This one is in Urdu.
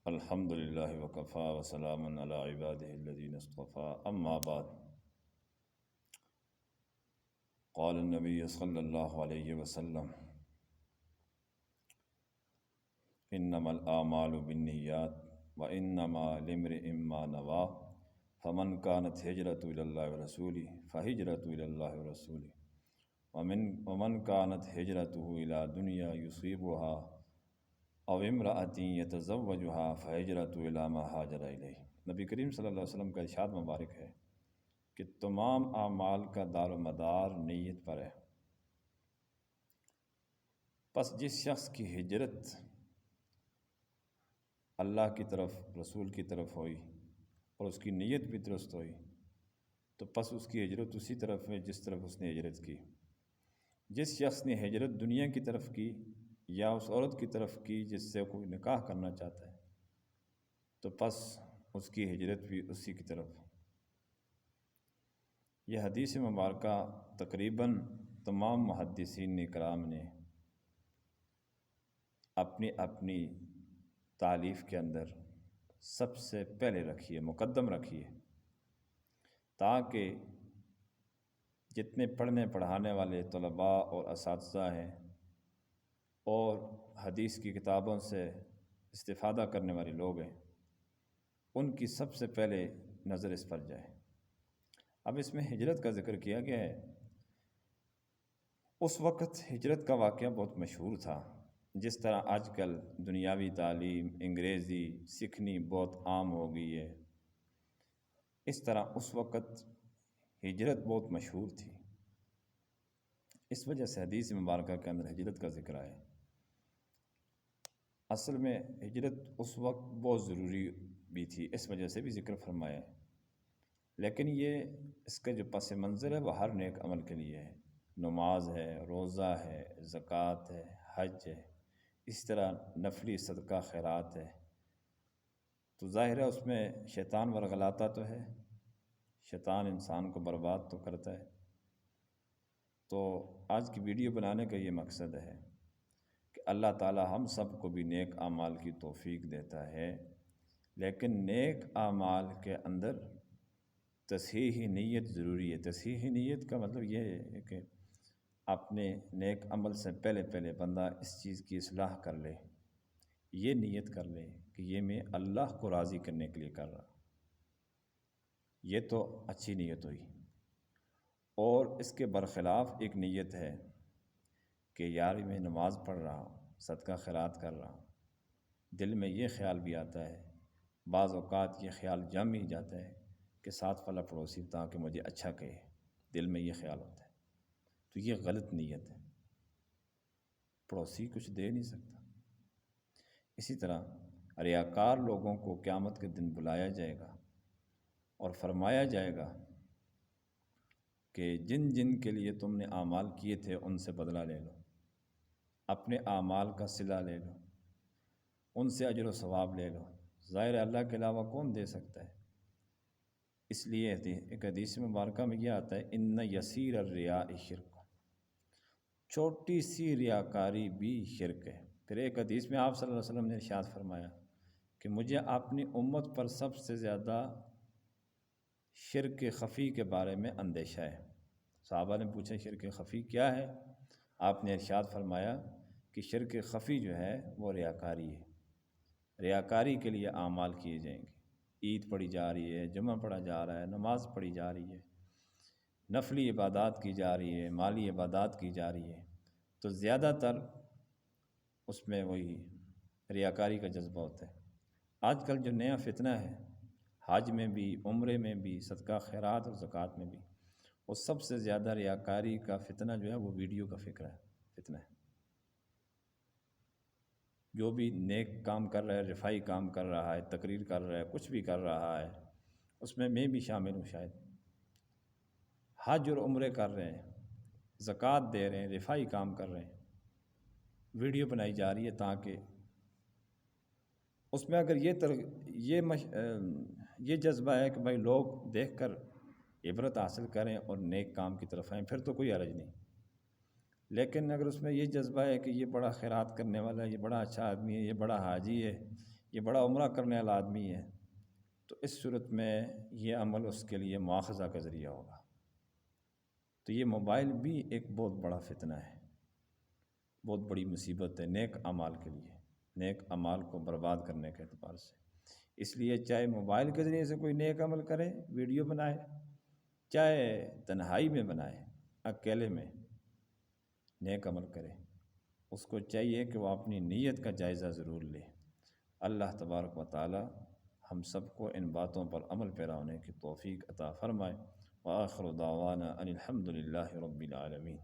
الحمد للہ وکفا وسلام علی عبادہ الذین اصطفیٰ اما بعد قال النبی صلی اللہ علیہ وسلم انما الاعمال بالنیات وانما لامرئ ما نوى فمن كانت هجرته الى الله ورسوله فهجرته الى الله ورسوله ومن كانت هجرته الى دنيا يصيبها او امرأۃ یتزوجها فہجرته الی ما ہاجر الیہ۔ نبی کریم صلی اللہ علیہ وسلم کا ارشاد مبارک ہے کہ تمام اعمال کا دار و مدار نیت پر ہے۔ پس جس شخص کی ہجرت اللہ کی طرف رسول کی طرف ہوئی اور اس کی نیت بھی درست ہوئی تو پس اس کی ہجرت اسی طرف ہے جس طرف اس نے ہجرت کی۔ جس شخص نے ہجرت دنیا کی طرف کی یا اس عورت کی طرف کی جس سے کوئی نکاح کرنا چاہتا ہے تو پس اس کی ہجرت بھی اسی کی طرف۔ یہ حدیث مبارکہ تقریباً تمام محدثین کرام نے اپنی اپنی تالیف کے اندر سب سے پہلے رکھی ہے، مقدم رکھی ہے، تاکہ جتنے پڑھنے پڑھانے والے طلباء اور اساتذہ ہیں اور حدیث کی کتابوں سے استفادہ کرنے والے لوگ ہیں ان کی سب سے پہلے نظر اس پر جائے۔ اب اس میں ہجرت کا ذکر کیا گیا ہے۔ اس وقت ہجرت کا واقعہ بہت مشہور تھا، جس طرح آج کل دنیاوی تعلیم انگریزی سیکھنی بہت عام ہو گئی ہے، اس طرح اس وقت ہجرت بہت مشہور تھی۔ اس وجہ سے حدیث مبارکہ کے اندر ہجرت کا ذکر آیا۔ اصل میں ہجرت اس وقت بہت ضروری بھی تھی، اس وجہ سے بھی ذکر فرمایا ہے، لیکن یہ اس کا جو پس منظر ہے وہ ہر نیک عمل کے لیے ہے۔ نماز ہے، روزہ ہے، زکوٰۃ ہے، حج ہے، اس طرح نفلی صدقہ خیرات ہے، تو ظاہر ہے اس میں شیطان ورغلاتا تو ہے، شیطان انسان کو برباد تو کرتا ہے۔ تو آج کی ویڈیو بنانے کا یہ مقصد ہے کہ اللہ تعالی ہم سب کو بھی نیک اعمال کی توفیق دیتا ہے، لیکن نیک اعمال کے اندر تصحیح نیت ضروری ہے۔ تصحیح نیت کا مطلب یہ ہے کہ اپنے نیک عمل سے پہلے بندہ اس چیز کی اصلاح کر لے، یہ نیت کر لے کہ یہ میں اللہ کو راضی کرنے کے لیے کر رہا، یہ تو اچھی نیت ہوئی۔ اور اس کے برخلاف ایک نیت ہے کہ یار میں نماز پڑھ رہا ہوں، صدقہ خیرات کر رہا ہوں، دل میں یہ خیال بھی آتا ہے، بعض اوقات یہ خیال جم ہی جاتا ہے کہ ساتھ والا پڑوسی تاکہ مجھے اچھا کہے، دل میں یہ خیال ہوتا ہے، تو یہ غلط نیت ہے، پڑوسی کچھ دے نہیں سکتا۔ اسی طرح ریاکار لوگوں کو قیامت کے دن بلایا جائے گا اور فرمایا جائے گا کہ جن جن کے لیے تم نے اعمال کیے تھے ان سے بدلہ لے لو، اپنے اعمال کا صلہ لے لو، ان سے اجر و ثواب لے لو۔ ظاہر اللہ کے علاوہ کون دے سکتا ہے؟ اس لیے ایک حدیث مبارکہ میں یہ آتا ہے ان یسیر الریاء شرک، چھوٹی سی ریاکاری بھی شرک ہے۔ پھر ایک حدیث میں آپ صلی اللہ علیہ وسلم نے ارشاد فرمایا کہ مجھے اپنی امت پر سب سے زیادہ شرک خفی کے بارے میں اندیشہ ہے۔ صحابہ نے پوچھا شرک خفی کیا ہے؟ آپ نے ارشاد فرمایا کہ شرک خفی جو ہے وہ ریاکاری ہے، ریاکاری کے لیے اعمال کیے جائیں گے، عید پڑھی جا رہی ہے، جمعہ پڑھا جا رہا ہے، نماز پڑھی جا رہی ہے، نفلی عبادات کی جا رہی ہے، مالی عبادات کی جا رہی ہے، تو زیادہ تر اس میں وہی ریاکاری کا جذبہ ہوتا ہے۔ آج کل جو نیا فتنہ ہے حج میں بھی، عمرے میں بھی، صدقہ خیرات اور زکوٰۃ میں بھی، وہ سب سے زیادہ ریاکاری کا فتنہ جو ہے وہ ویڈیو کا فتنہ ہے۔ جو بھی نیک کام کر رہا ہے، رفائی کام کر رہا ہے، تقریر کر رہا ہے، کچھ بھی کر رہا ہے، اس میں بھی شامل ہوں، شاید حج اور عمرے کر رہے ہیں، زکوٰۃ دے رہے ہیں، رفائی کام کر رہے ہیں، ویڈیو بنائی جا رہی ہے تاکہ اس میں اگر یہ جذبہ ہے کہ بھائی لوگ دیکھ کر عبرت حاصل کریں اور نیک کام کی طرف آئیں پھر تو کوئی حرج نہیں، لیکن اگر اس میں یہ جذبہ ہے کہ یہ بڑا خیرات کرنے والا ہے، یہ بڑا اچھا آدمی ہے، یہ بڑا حاجی ہے، یہ بڑا عمرہ کرنے والا آدمی ہے، تو اس صورت میں یہ عمل اس کے لیے مواخذہ کا ذریعہ ہوگا۔ تو یہ موبائل بھی ایک بہت بڑا فتنہ ہے، بہت بڑی مصیبت ہے نیک اعمال کے لیے، نیک اعمال کو برباد کرنے کے اعتبار سے۔ اس لیے چاہے موبائل کے ذریعے سے کوئی نیک عمل کرے، ویڈیو بنائے، چاہے تنہائی میں بنائے، اکیلے میں نیک عمل کرے، اس کو چاہیے کہ وہ اپنی نیت کا جائزہ ضرور لے۔ اللہ تبارک و تعالی ہم سب کو ان باتوں پر عمل پیرا ہونے کی توفیق عطا فرمائے۔ وآخر دعوانا ان الحمد للہ رب العالمین۔